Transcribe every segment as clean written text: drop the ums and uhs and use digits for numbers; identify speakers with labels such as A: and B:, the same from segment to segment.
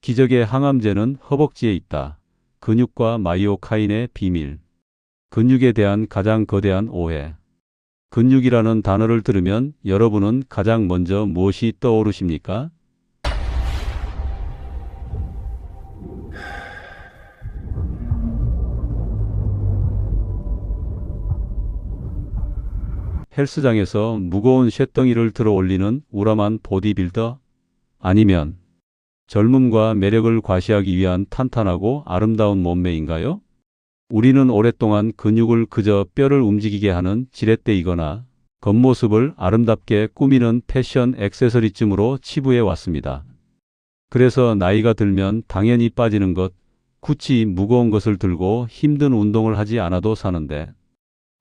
A: 기적의 항암제는 허벅지에 있다. 근육과 마이오카인의 비밀. 근육에 대한 가장 거대한 오해. 근육이라는 단어를 들으면 여러분은 가장 먼저 무엇이 떠오르십니까? 헬스장에서 무거운 쇳덩이를 들어 올리는 우람한 보디빌더? 아니면 젊음과 매력을 과시하기 위한 탄탄하고 아름다운 몸매인가요? 우리는 오랫동안 근육을 그저 뼈를 움직이게 하는 지렛대이거나 겉모습을 아름답게 꾸미는 패션 액세서리쯤으로 치부해 왔습니다. 그래서 나이가 들면 당연히 빠지는 것, 굳이 무거운 것을 들고 힘든 운동을 하지 않아도 사는데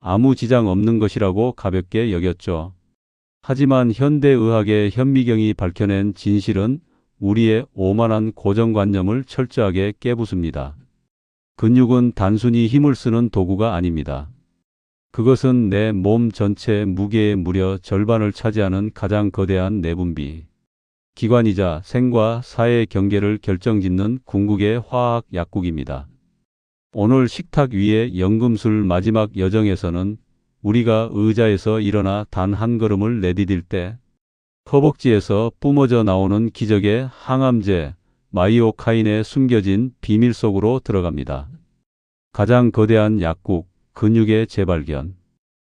A: 아무 지장 없는 것이라고 가볍게 여겼죠. 하지만 현대의학의 현미경이 밝혀낸 진실은 우리의 오만한 고정관념을 철저하게 깨부숩니다. 근육은 단순히 힘을 쓰는 도구가 아닙니다. 그것은 내 몸 전체 무게의 무려 절반을 차지하는 가장 거대한 내분비 기관이자 생과 사의 경계를 결정짓는 궁극의 화학 약국입니다. 오늘 식탁 위의 연금술 마지막 여정에서는 우리가 의자에서 일어나 단 한 걸음을 내디딜 때 허벅지에서 뿜어져 나오는 기적의 항암제 마이오카인에 숨겨진 비밀 속으로 들어갑니다. 가장 거대한 약국, 근육의 재발견.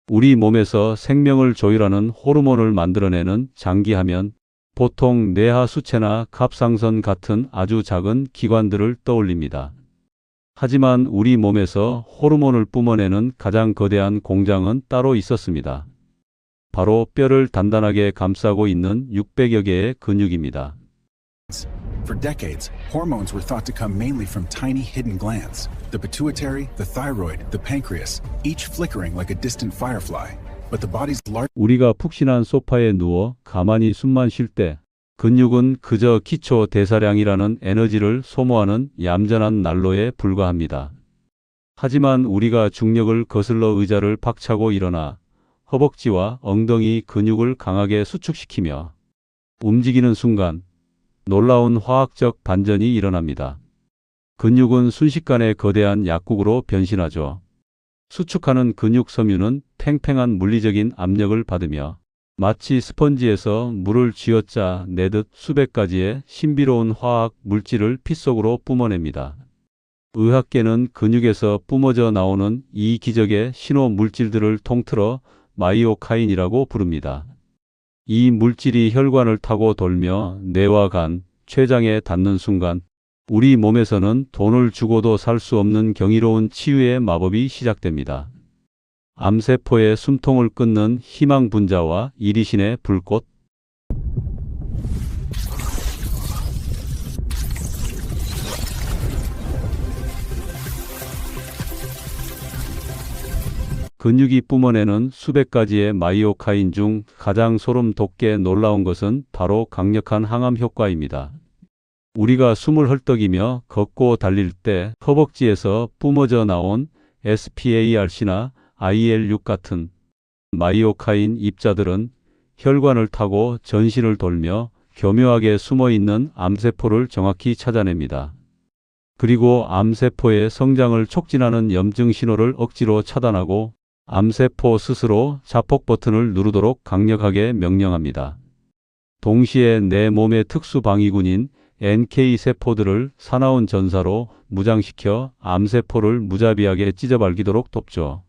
A: 우리 몸에서 생명을 조율하는 호르몬을 만들어내는 장기하면 보통 뇌하수체나 갑상선 같은 아주 작은 기관들을 떠올립니다. 하지만 우리 몸에서 호르몬을 뿜어내는 가장 거대한 공장은 따로 있었습니다. 바로 뼈를 단단하게 감싸고 있는 600여 개의 근육입니다.
B: For decades, hormones were thought to come mainly from tiny hidden glands. The pituitary, the thyroid, the pancreas, each flickering like a distant firefly. But the body's large
A: 우리가 푹신한 소파에 누워 가만히 숨만 쉴 때 근육은 그저 기초 대사량이라는 에너지를 소모하는 얌전한 난로에 불과합니다. 하지만 우리가 중력을 거슬러 의자를 박차고 일어나 허벅지와 엉덩이 근육을 강하게 수축시키며 움직이는 순간 놀라운 화학적 반전이 일어납니다. 근육은 순식간에 거대한 약국으로 변신하죠. 수축하는 근육 섬유는 팽팽한 물리적인 압력을 받으며 마치 스펀지에서 물을 쥐어짜 내듯 수백 가지의 신비로운 화학 물질을 피 속으로 뿜어냅니다. 의학계는 근육에서 뿜어져 나오는 이 기적의 신호 물질들을 통틀어 마이오카인이라고 부릅니다. 이 물질이 혈관을 타고 돌며 뇌와 간, 췌장에 닿는 순간 우리 몸에서는 돈을 주고도 살 수 없는 경이로운 치유의 마법이 시작됩니다. 암세포의 숨통을 끊는 희망 분자와 이리신의 불꽃. 근육이 뿜어내는 수백 가지의 마이오카인 중 가장 소름 돋게 놀라운 것은 바로 강력한 항암 효과입니다. 우리가 숨을 헐떡이며 걷고 달릴 때 허벅지에서 뿜어져 나온 SPARC나 IL-6 같은 마이오카인 입자들은 혈관을 타고 전신을 돌며 교묘하게 숨어있는 암세포를 정확히 찾아냅니다. 그리고 암세포의 성장을 촉진하는 염증 신호를 억지로 차단하고 암세포 스스로 자폭 버튼을 누르도록 강력하게 명령합니다. 동시에 내 몸의 특수 방위군인 NK 세포들을 사나운 전사로 무장시켜 암세포를 무자비하게 찢어발기도록 돕죠.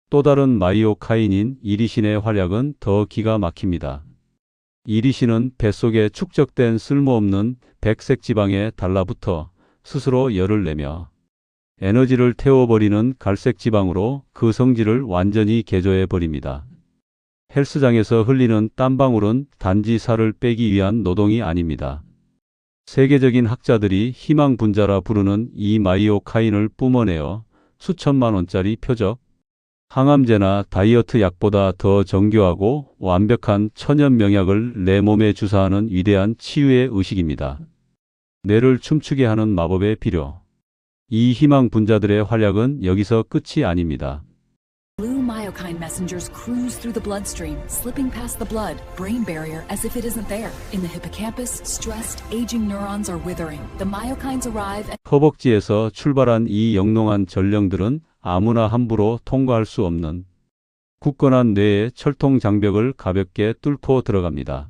A: 또 다른 마이오카인인 이리신의 활약은 더 기가 막힙니다. 이리신은 뱃속에 축적된 쓸모없는 백색 지방에 달라붙어 스스로 열을 내며 에너지를 태워버리는 갈색 지방으로 그 성질을 완전히 개조해버립니다. 헬스장에서 흘리는 땀방울은 단지 살을 빼기 위한 노동이 아닙니다. 세계적인 학자들이 희망 분자라 부르는 이 마이오카인을 뿜어내어 수천만 원짜리 표적, 항암제나 다이어트 약보다 더 정교하고 완벽한 천연 명약을 내 몸에 주사하는 위대한 치유의 의식입니다. 뇌를 춤추게 하는 마법의 비료. 이 희망 분자들의 활약은 여기서 끝이 아닙니다.
C: Blue myokine messengers cruise through the bloodstream, slipping past the blood-brain barrier as if it isn't there. In the hippocampus, stressed, aging neurons are withering. The myokines arrive and
A: 허벅지에서 출발한 이 영롱한 전령들은 아무나 함부로 통과할 수 없는 굳건한 뇌의 철통 장벽을 가볍게 뚫고 들어갑니다.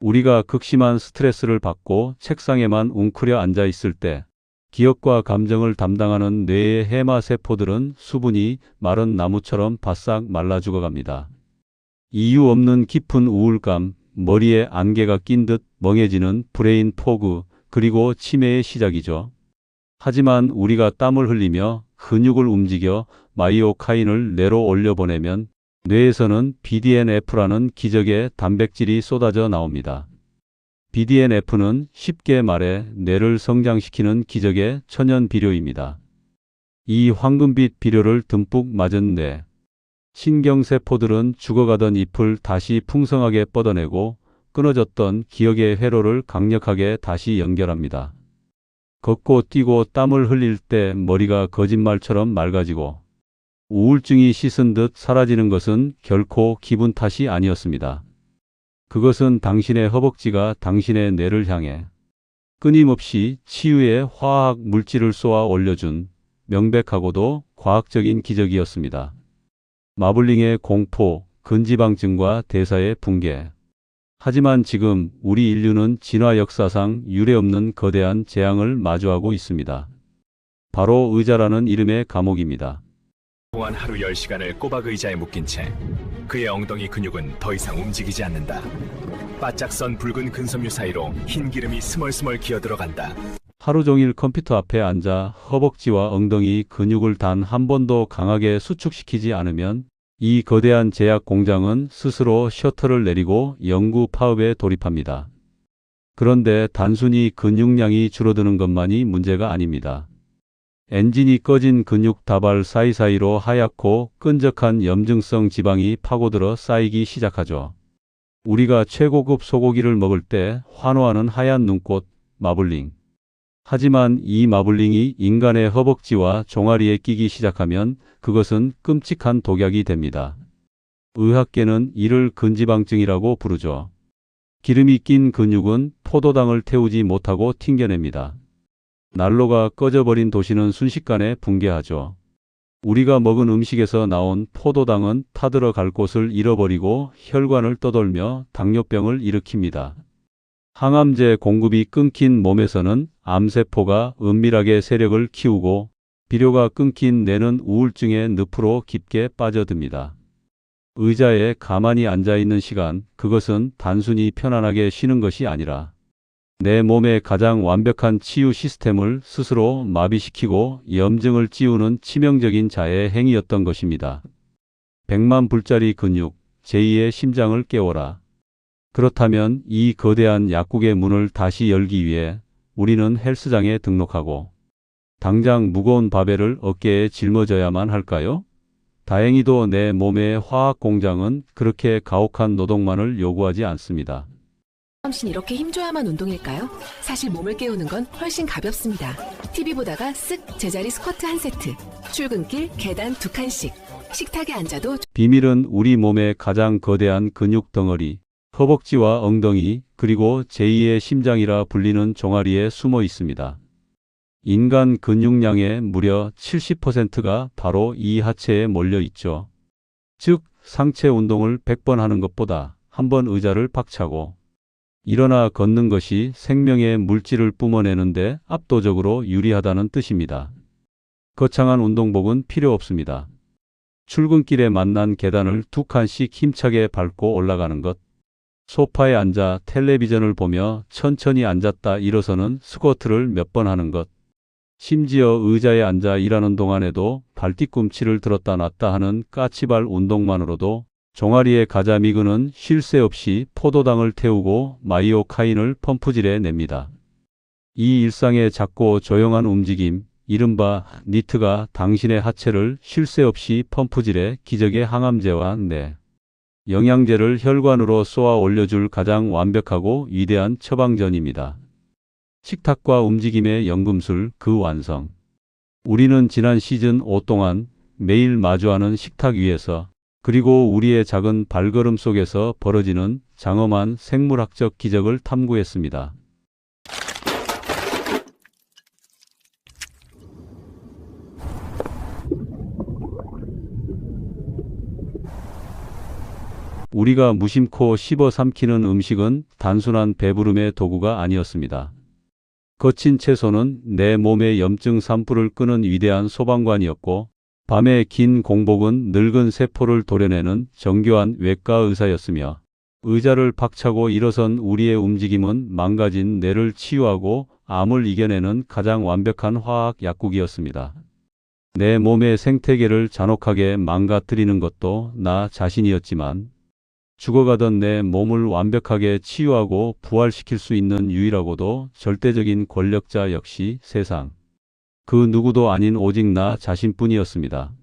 A: 우리가 극심한 스트레스를 받고 책상에만 웅크려 앉아 있을 때 기억과 감정을 담당하는 뇌의 해마 세포들은 수분이 마른 나무처럼 바싹 말라 죽어갑니다. 이유 없는 깊은 우울감, 머리에 안개가 낀 듯 멍해지는 브레인 포그, 그리고 치매의 시작이죠. 하지만 우리가 땀을 흘리며 근육을 움직여 마이오카인을 뇌로 올려보내면 뇌에서는 BDNF라는 기적의 단백질이 쏟아져 나옵니다. BDNF는 쉽게 말해 뇌를 성장시키는 기적의 천연 비료입니다. 이 황금빛 비료를 듬뿍 맞은 뇌, 신경세포들은 죽어가던 잎을 다시 풍성하게 뻗어내고 끊어졌던 기억의 회로를 강력하게 다시 연결합니다. 걷고 뛰고 땀을 흘릴 때 머리가 거짓말처럼 맑아지고 우울증이 씻은 듯 사라지는 것은 결코 기분 탓이 아니었습니다. 그것은 당신의 허벅지가 당신의 뇌를 향해 끊임없이 치유의 화학 물질을 쏘아 올려준 명백하고도 과학적인 기적이었습니다. 마블링의 공포, 근지방증과 대사의 붕괴. 하지만 지금 우리 인류는 진화 역사상 유례없는 거대한 재앙을 마주하고 있습니다. 바로 의자라는 이름의 감옥입니다.
D: 또한 하루 10시간을 꼬박 의자에 묶인 채 그의 엉덩이 근육은 더 이상 움직이지 않는다. 바짝 선 붉은 근섬유 사이로 흰 기름이 스멀스멀 기어들어간다.
A: 하루 종일 컴퓨터 앞에 앉아 허벅지와 엉덩이 근육을 단 한 번도 강하게 수축시키지 않으면 이 거대한 제약 공장은 스스로 셔터를 내리고 연구 파업에 돌입합니다. 그런데 단순히 근육량이 줄어드는 것만이 문제가 아닙니다. 엔진이 꺼진 근육 다발 사이사이로 하얗고 끈적한 염증성 지방이 파고들어 쌓이기 시작하죠. 우리가 최고급 소고기를 먹을 때 환호하는 하얀 눈꽃, 마블링. 하지만 이 마블링이 인간의 허벅지와 종아리에 끼기 시작하면 그것은 끔찍한 독약이 됩니다. 의학계는 이를 근지방증이라고 부르죠. 기름이 낀 근육은 포도당을 태우지 못하고 튕겨냅니다. 난로가 꺼져버린 도시는 순식간에 붕괴하죠. 우리가 먹은 음식에서 나온 포도당은 타들어 갈 곳을 잃어버리고 혈관을 떠돌며 당뇨병을 일으킵니다. 항암제 공급이 끊긴 몸에서는 암세포가 은밀하게 세력을 키우고 비료가 끊긴 뇌는 우울증의 늪으로 깊게 빠져듭니다. 의자에 가만히 앉아있는 시간, 그것은 단순히 편안하게 쉬는 것이 아니라 내 몸의 가장 완벽한 치유 시스템을 스스로 마비시키고 염증을 찌우는 치명적인 자해 행위였던 것입니다. 100만 불짜리 근육, 제2의 심장을 깨워라. 그렇다면 이 거대한 약국의 문을 다시 열기 위해 우리는 헬스장에 등록하고 당장 무거운 바벨을 어깨에 짊어져야만 할까요? 다행히도 내 몸의 화학 공장은 그렇게 가혹한 노동만을 요구하지 않습니다.
E: 당신 이렇게 힘줘야만 운동일까요? 사실 몸을 깨우는 건 훨씬 가볍습니다. TV 보다가 쓱 제자리 스쿼트 한 세트, 출근길 계단 2칸씩, 식탁에 앉아도
A: 비밀은 우리 몸의 가장 거대한 근육 덩어리, 허벅지와 엉덩이, 그리고 제2의 심장이라 불리는 종아리에 숨어 있습니다. 인간 근육량의 무려 70%가 바로 이 하체에 몰려 있죠. 즉, 상체 운동을 100번 하는 것보다 한 번 의자를 박차고 일어나 걷는 것이 생명의 물질을 뿜어내는데 압도적으로 유리하다는 뜻입니다. 거창한 운동복은 필요 없습니다. 출근길에 만난 계단을 2칸씩 힘차게 밟고 올라가는 것, 소파에 앉아 텔레비전을 보며 천천히 앉았다 일어서는 스쿼트를 몇 번 하는 것, 심지어 의자에 앉아 일하는 동안에도 발뒤꿈치를 들었다 놨다 하는 까치발 운동만으로도 종아리의 가자미근은 쉴 새 없이 포도당을 태우고 마이오카인을 펌프질해 냅니다. 이 일상의 작고 조용한 움직임, 이른바 니트가 당신의 하체를 쉴 새 없이 펌프질해 기적의 항암제와 영양제를 혈관으로 쏘아 올려줄 가장 완벽하고 위대한 처방전입니다. 식탁과 움직임의 연금술, 그 완성. 우리는 지난 시즌 5 동안 매일 마주하는 식탁 위에서 그리고 우리의 작은 발걸음 속에서 벌어지는 장엄한 생물학적 기적을 탐구했습니다. 우리가 무심코 씹어 삼키는 음식은 단순한 배부름의 도구가 아니었습니다. 거친 채소는 내 몸의 염증 산불을 끄는 위대한 소방관이었고, 밤의 긴 공복은 늙은 세포를 도려내는 정교한 외과 의사였으며, 의자를 박차고 일어선 우리의 움직임은 망가진 뇌를 치유하고 암을 이겨내는 가장 완벽한 화학 약국이었습니다. 내 몸의 생태계를 잔혹하게 망가뜨리는 것도 나 자신이었지만, 죽어가던 내 몸을 완벽하게 치유하고 부활시킬 수 있는 유일하고도 절대적인 권력자 역시 세상 그 누구도 아닌 오직 나 자신뿐이었습니다.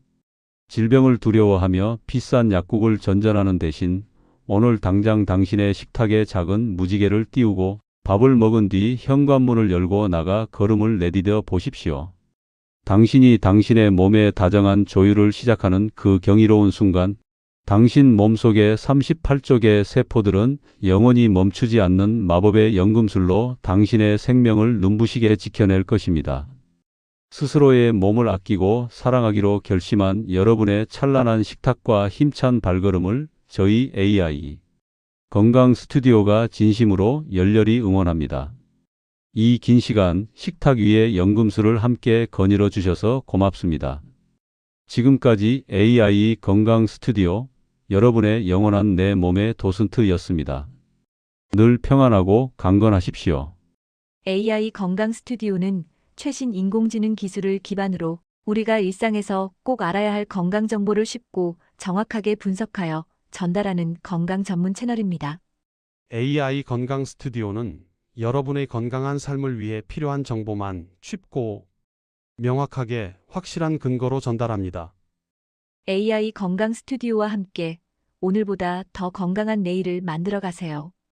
A: 질병을 두려워하며 비싼 약국을 전전하는 대신 오늘 당장 당신의 식탁에 작은 무지개를 띄우고 밥을 먹은 뒤 현관문을 열고 나가 걸음을 내디뎌 보십시오. 당신이 당신의 몸에 다정한 조율을 시작하는 그 경이로운 순간, 당신 몸속의 38쪽의 세포들은 영원히 멈추지 않는 마법의 연금술로 당신의 생명을 눈부시게 지켜낼 것입니다. 스스로의 몸을 아끼고 사랑하기로 결심한 여러분의 찬란한 식탁과 힘찬 발걸음을 저희 AI 건강 스튜디오가 진심으로 열렬히 응원합니다. 이 긴 시간 식탁 위에 연금술을 함께 거닐어 주셔서 고맙습니다. 지금까지 AI 건강 스튜디오 여러분의 영원한 내 몸의 도슨트였습니다. 늘 평안하고 강건하십시오.
F: AI 건강 스튜디오는 최신 인공지능 기술을 기반으로 우리가 일상에서 꼭 알아야 할 건강 정보를 쉽고 정확하게 분석하여 전달하는 건강 전문 채널입니다.
G: AI 건강 스튜디오는 여러분의 건강한 삶을 위해 필요한 정보만 쉽고 명확하게 확실한 근거로 전달합니다.
F: AI 건강 스튜디오와 함께 오늘보다 더 건강한 내일을 만들어 가세요.